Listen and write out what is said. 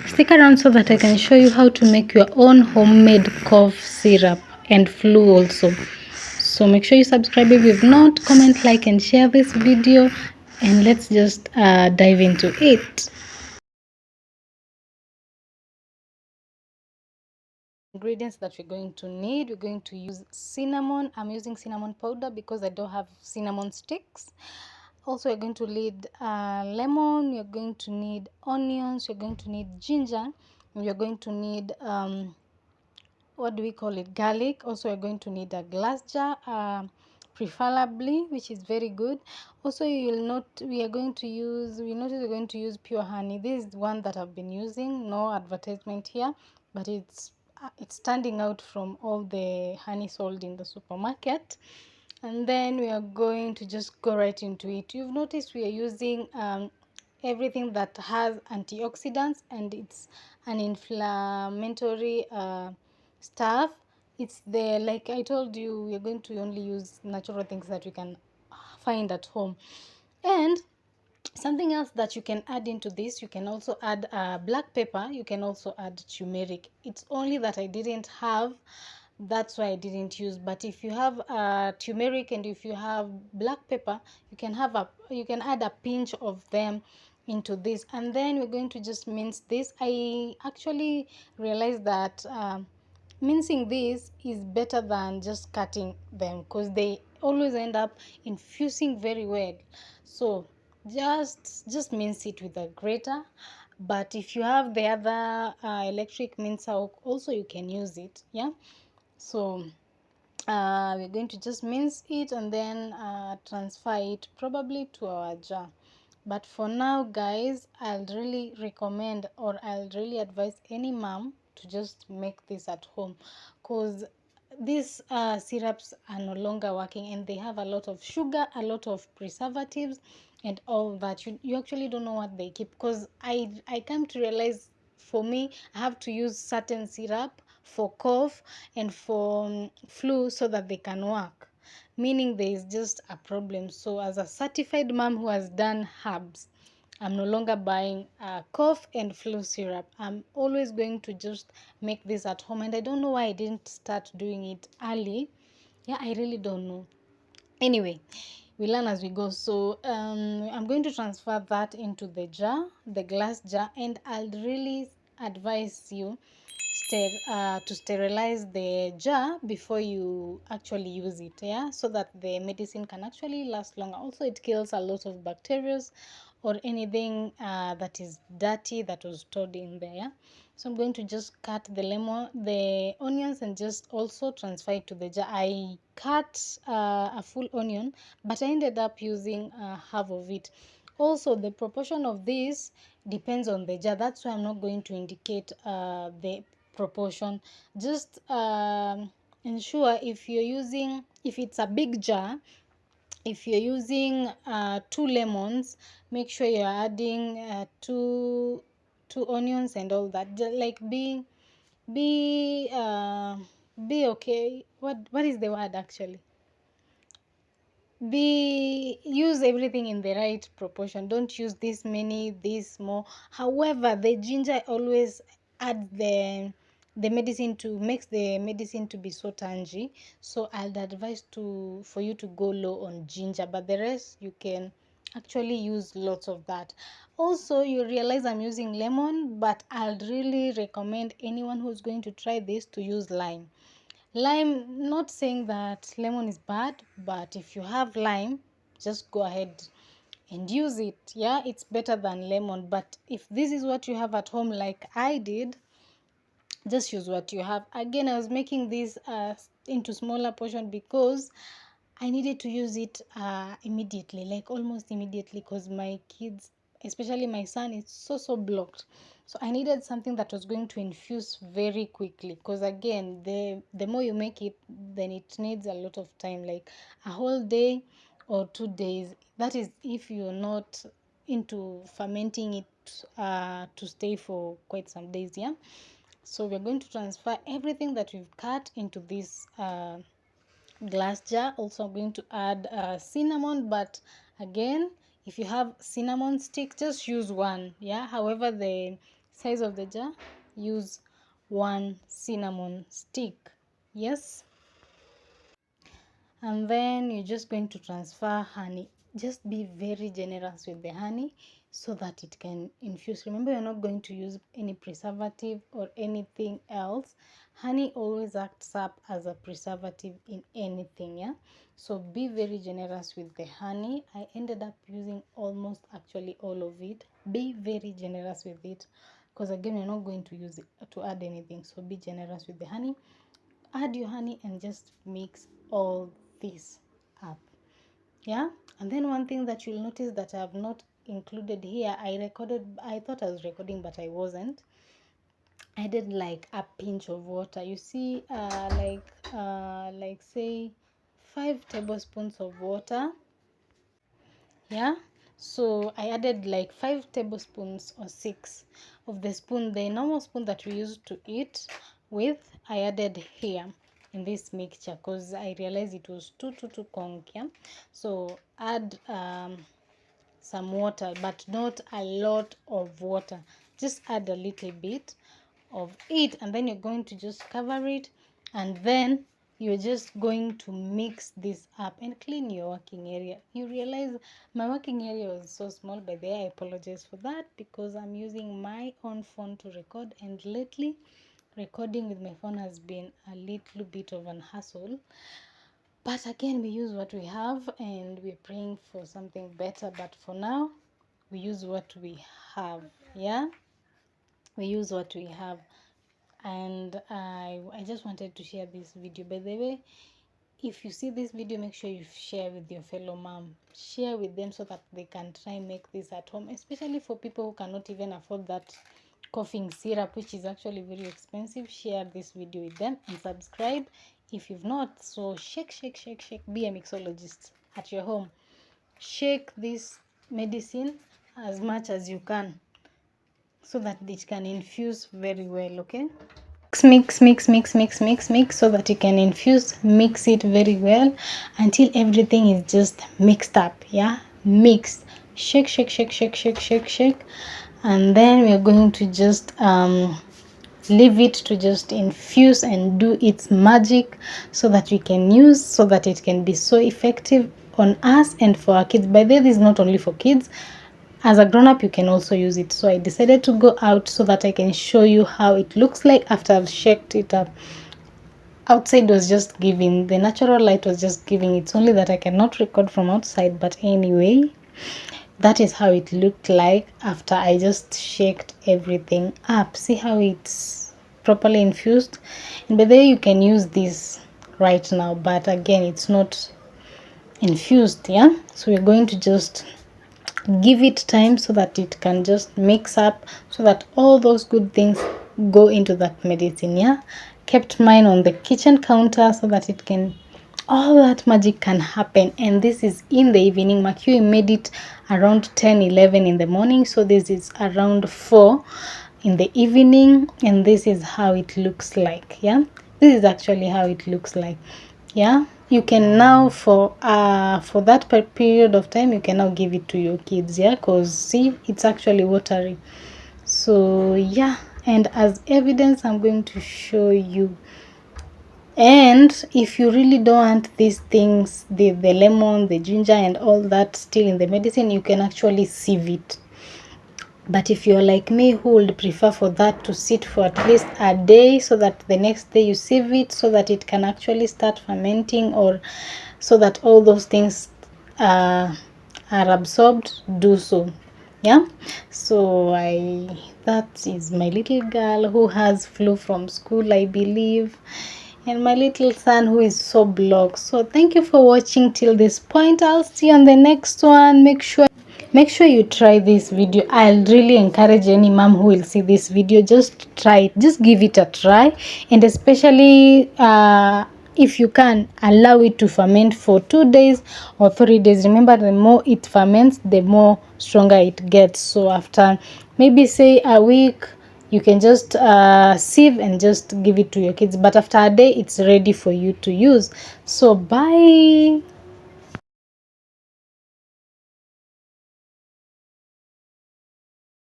Stick around so that I can show you how to make your own homemade cough syrup and flu also. So make sure you subscribe if you've not, comment, like, and share this video, and let's just dive into it. Ingredients that we're going to need: we're going to use cinnamon. I'm using cinnamon powder because I don't have cinnamon sticks. Also, you're going to need lemon, you're going to need onions, you're going to need ginger, and you're going to need what do we call it, garlic. Also, you're going to need a glass jar, preferably, which is very good. Also, you'll note we notice we're going to use pure honey. This is one that I've been using, no advertisement here, but it's standing out from all the honey sold in the supermarket. And then we are going to just go right into it. You've noticed we are using everything that has antioxidants, and it's an inflammatory stuff. It's the, like I told you, we're going to only use natural things that we can find at home. And something else that you can add into this, you can also add black pepper, you can also add turmeric. It's only that I didn't have, that's why I didn't use. But if you have turmeric and if you have black pepper, you can add a pinch of them into this. And then we're going to just mince this. I actually realized that mincing this is better than just cutting them, because they always end up infusing very well. So just mince it with a grater. But if you have the other electric mincer also, you can use it. Yeah. So we're going to just mince it and then transfer it probably to our jar. But for now, guys, I'll really recommend, or I'll really advise any mom to just make this at home, because these syrups are no longer working, and they have a lot of sugar, a lot of preservatives, and all that. You actually don't know what they keep, because I come to realize, for me, I have to use certain syrup for cough and for flu so that they can work, meaning there is just a problem. So as a certified mom who has done herbs, I'm no longer buying cough and flu syrup. I'm always going to just make this at home, and I don't know why I didn't start doing it early. Yeah, I really don't know. Anyway, we learn as we go. So I'm going to transfer that into the jar, the glass jar, and I'll really advise you to sterilize the jar before you actually use it, yeah, so that the medicine can actually last longer. Also, it kills a lot of bacteria or anything that is dirty that was stored in there, yeah? So I'm going to just cut the onions, and just also transfer it to the jar. I cut a full onion, but I ended up using half of it. Also, the proportion of this depends on the jar. That's why I'm not going to indicate the proportion. Just ensure, if it's a big jar, if you're using 2 lemons, make sure you're adding two onions and all that. Like be okay. What is the word actually? Use everything in the right proportion. Don't use this many, this more. However, the ginger always adds the medicine to makes the medicine to be so tangy. So I'd advise for you to go low on ginger, but the rest you can actually use lots of that. Also, you realize I'm using lemon, but I'd really recommend anyone who's going to try this to use lime. Lime, not saying that lemon is bad, but if you have lime, just go ahead and use it. Yeah, it's better than lemon. But if this is what you have at home, like I did, just use what you have. Again, I was making this into smaller portion because I needed to use it immediately, like almost immediately, because my kids, especially my son, is so blocked. So I needed something that was going to infuse very quickly, because again, the more you make it, then it needs a lot of time, like a whole day or 2 days. That is if you're not into fermenting it to stay for quite some days, yeah. So we're going to transfer everything that we've cut into this glass jar. Also, I'm going to add cinnamon, but again, if you have cinnamon stick, just use one, yeah. However, the size of the jar, use 1 cinnamon stick. Yes. And then you're just going to transfer honey. Just be very generous with the honey so that it can infuse. Remember, you're not going to use any preservative or anything else. Honey always acts up as a preservative in anything, yeah? So be very generous with the honey. I ended up using almost actually all of it. Be very generous with it, because again, you're not going to use it to add anything. So be generous with the honey. Add your honey and just mix all this up, yeah. And then one thing that you'll notice that I have not included here, I thought I was recording, but I wasn't. I did like a pinch of water. You see, like say 5 tablespoons of water, yeah. So I added like 5 tablespoons or 6 of the spoon, the normal spoon that we used to eat with. I added here in this mixture because I realized it was too conk, yeah. So add some water, but not a lot of water. Just add a little bit of it, and then you're going to just cover it, and then you're just going to mix this up and clean your working area. You realize my working area was so small. By the way, I apologize for that, because I'm using my own phone to record, and lately recording with my phone has been a little bit of an hassle. But again, we use what we have, and we're praying for something better. But for now, we use what we have, yeah. We use what we have. And I just wanted to share this video. By the way, if you see this video, make sure you share with your fellow mom. Share with them so that they can try and make this at home, especially for people who cannot even afford that coughing syrup, which is actually very expensive. Share this video with them and subscribe if you've not. So shake. Be a mixologist at your home. Shake this medicine as much as you can so that it can infuse very well, okay? Mix so that you can infuse. Mix it very well until everything is just mixed up, yeah. Mix, shake, and then we are going to just leave it to just infuse and do its magic so that we can use, so that it can be so effective on us and for our kids. By the way, this is not only for kids. As a grown-up, you can also use it. So I decided to go out so that I can show you how it looks like after I've shaked it up. Outside was just giving, the natural light was just giving. It's only that I cannot record from outside, but anyway, that is how it looked like after I just shaked everything up. See how it's properly infused? And by the way, you can use this right now, but again, it's not infused, yeah. So we're going to just give it time so that it can just mix up, so that all those good things go into that medicine, yeah. Kept mine on the kitchen counter so that it can, all that magic can happen. And this is in the evening. Mercury made it around 10-11 in the morning, so this is around 4 in the evening, and this is how it looks like, yeah. This is actually how it looks like, yeah. You can now, for that period of time, you can now give it to your kids, yeah, because see, it's actually watery. So yeah, and as evidence, I'm going to show you. And if you really don't want these things, the lemon, the ginger and all that still in the medicine, you can actually sieve it. But if you're like me, who would prefer for that to sit for at least a day, so that the next day you sieve it, so that it can actually start fermenting, or so that all those things are absorbed, do so, yeah. So that is my little girl who has flu from school, I believe, and my little son who is so blocked. So thank you for watching till this point. I'll see you on the next one. Make sure you try this video. I'll really encourage any mom who will see this video, just try it, just give it a try. And especially if you can, allow it to ferment for 2 days or 3 days. Remember, the more it ferments, the more stronger it gets. So after maybe say a week, you can just sieve and just give it to your kids. But after a day, it's ready for you to use. So bye.